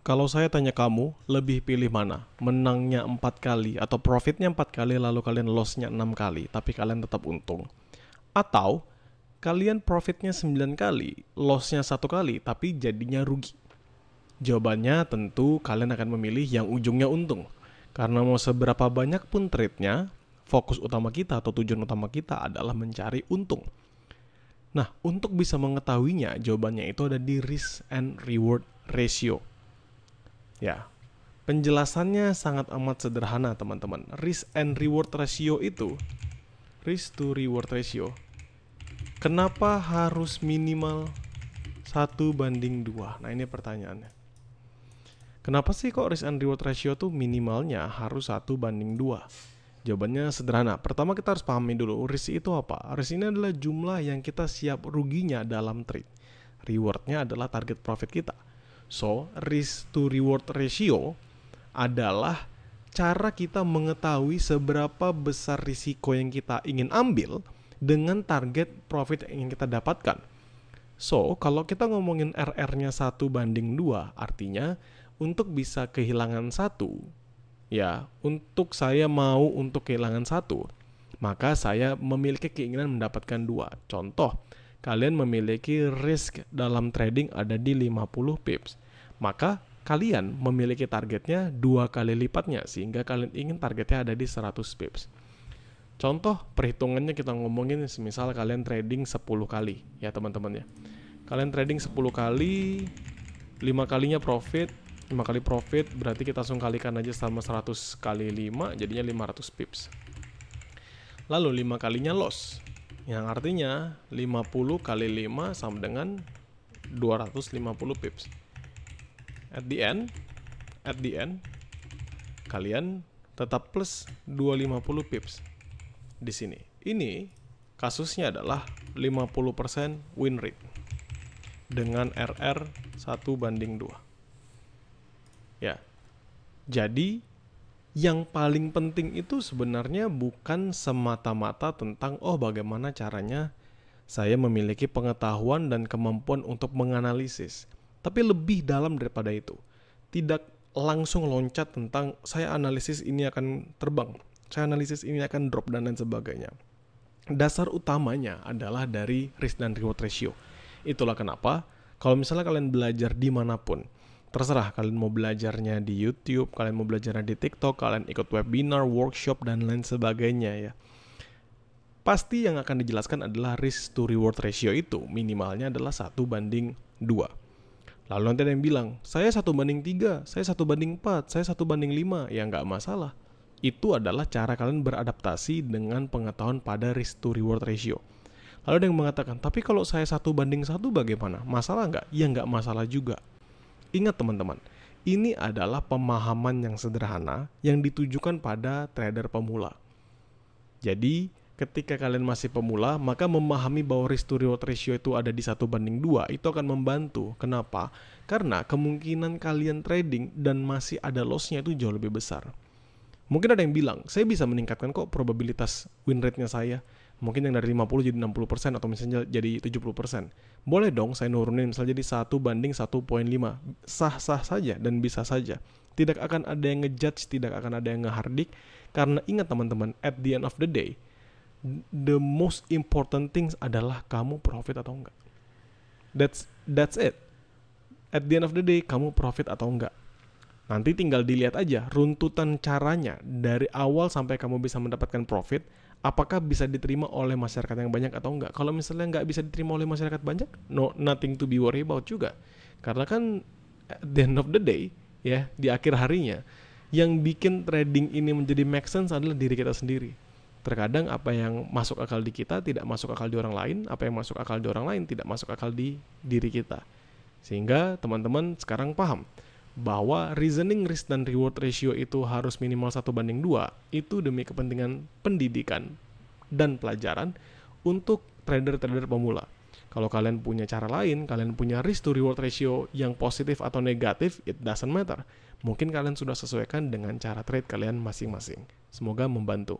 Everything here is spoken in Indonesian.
Kalau saya tanya kamu, lebih pilih mana? Menangnya 4 kali atau profitnya 4 kali lalu kalian lossnya 6 kali, tapi kalian tetap untung. Atau kalian profitnya 9 kali, lossnya 1 kali, tapi jadinya rugi. Jawabannya tentu kalian akan memilih yang ujungnya untung. Karena mau seberapa banyak pun trade-nya, fokus utama kita atau tujuan utama kita adalah mencari untung. Nah, untuk bisa mengetahuinya, jawabannya itu ada di risk and reward ratio. Ya, penjelasannya sangat amat sederhana teman-teman. Risk and reward ratio itu, risk to reward ratio, kenapa harus minimal 1:2? Nah ini pertanyaannya. Kenapa sih kok risk and reward ratio tuh minimalnya harus 1:2? Jawabannya sederhana. Pertama kita harus pahami dulu, risk itu apa? Risk ini adalah jumlah yang kita siap ruginya dalam trade. Rewardnya adalah target profit kita. So, risk to reward ratio adalah cara kita mengetahui seberapa besar risiko yang kita ingin ambil dengan target profit yang ingin kita dapatkan. So, kalau kita ngomongin RR-nya 1:2, artinya untuk bisa kehilangan 1, ya, untuk saya mau untuk kehilangan 1, maka saya memiliki keinginan mendapatkan 2. Contoh, kalian memiliki risk dalam trading ada di 50 pips. Maka kalian memiliki targetnya 2 kali lipatnya, sehingga kalian ingin targetnya ada di 100 pips. Contoh perhitungannya kita ngomongin semisal kalian trading 10 kali ya teman-teman ya. Kalian trading 10 kali, 5 kalinya profit, 5 kali profit berarti kita langsung kalikan aja sama 100 kali 5 jadinya 500 pips. Lalu 5 kalinya loss, yang artinya 50 kali 5 sama dengan 250 pips. At the end, kalian tetap plus 250 pips di sini. Ini kasusnya adalah 50% win rate dengan RR 1:2. Ya. Jadi yang paling penting itu sebenarnya bukan semata-mata tentang bagaimana caranya saya memiliki pengetahuan dan kemampuan untuk menganalisis. Tapi lebih dalam daripada itu. Tidak langsung loncat tentang saya analisis ini akan terbang, saya analisis ini akan drop dan lain sebagainya. Dasar utamanya adalah dari risk dan reward ratio. Itulah kenapa kalau misalnya kalian belajar dimanapun, terserah kalian mau belajarnya di YouTube, kalian mau belajarnya di TikTok, kalian ikut webinar, workshop, dan lain sebagainya ya. Pasti yang akan dijelaskan adalah risk to reward ratio itu minimalnya adalah 1:2. Lalu nanti ada yang bilang, saya 1:3, saya 1:4, saya 1:5. Ya nggak masalah. Itu adalah cara kalian beradaptasi dengan pengetahuan pada risk to reward ratio. Lalu ada yang mengatakan, tapi kalau saya 1:1 bagaimana? Masalah nggak? Ya nggak masalah juga. Ingat teman-teman, ini adalah pemahaman yang sederhana yang ditujukan pada trader pemula. Jadi, ketika kalian masih pemula, maka memahami bahwa risk to reward ratio itu ada di 1:2 itu akan membantu. Kenapa? Karena kemungkinan kalian trading dan masih ada loss-nya itu jauh lebih besar. Mungkin ada yang bilang, saya bisa meningkatkan kok probabilitas win rate-nya saya. Mungkin yang dari 50 jadi 60% atau misalnya jadi 70%. Boleh dong saya nurunin misalnya jadi 1:1.5. Sah-sah saja dan bisa saja. Tidak akan ada yang ngejudge, tidak akan ada yang ngehardik. Karena ingat teman-teman, at the end of the day, the most important things adalah kamu profit atau enggak. That's it. At the end of the day, kamu profit atau enggak. Nanti tinggal dilihat aja runtutan caranya dari awal sampai kamu bisa mendapatkan profit, apakah bisa diterima oleh masyarakat yang banyak atau enggak. Kalau misalnya enggak bisa diterima oleh masyarakat banyak, nothing to be worry about juga. Karena kan at the end of the day, ya, di akhir harinya, yang bikin trading ini menjadi make sense adalah diri kita sendiri. Terkadang apa yang masuk akal di kita tidak masuk akal di orang lain, apa yang masuk akal di orang lain tidak masuk akal di diri kita. Sehingga teman-teman sekarang paham bahwa reasoning risk dan reward ratio itu harus minimal 1:2 itu demi kepentingan pendidikan dan pelajaran untuk trader-trader pemula. Kalau kalian punya cara lain, kalian punya risk to reward ratio yang positif atau negatif, it doesn't matter. Mungkin kalian sudah sesuaikan dengan cara trade kalian masing-masing. Semoga membantu.